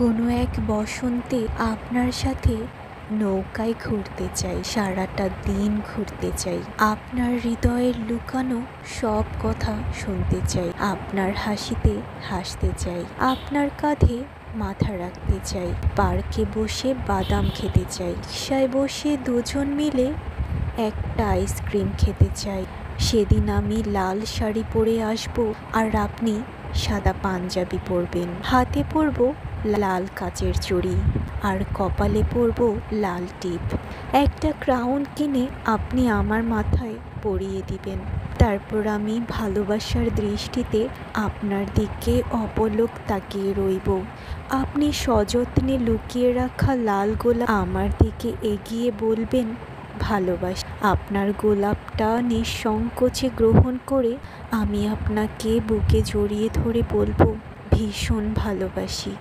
কোনো এক বসন্তে আপনার সাথে নৌকায় ঘুরতে চাই, সারাটা দিন ঘুরতে চাই। আপনার হৃদয়ের লুকানো সব কথা শুনতে চাই, আপনার হাসিতে হাসতে চাই, আপনার কাঁধে মাথা রাখতে চাই, পার্কে বসে বাদাম খেতে চাই, রিকশায় বসে দুজন মিলে একটা আইসক্রিম খেতে চাই। সেদিন আমি লাল শাড়ি পরে আসব আর আপনি সাদা পাঞ্জাবি পরবেন, হাতে পরব লাল কাচের চুড়ি আর কপালে পরব লাল টিপ। একটা ক্রাউন কিনে আপনি আমার মাথায় পরিয়ে দিবেন, তারপর আমি ভালোবাসার দৃষ্টিতে আপনার দিকে অপলক তাকিয়ে রইব। আপনি সযত্নে লুকিয়ে রাখা লাল গোলাপ আমার দিকে এগিয়ে বলবেন ভালোবাসি। আপনার গোলাপটা নিঃসংকোচে গ্রহণ করে আমি আপনাকে বুকে জড়িয়ে ধরে বলবো ভীষণ ভালোবাসি।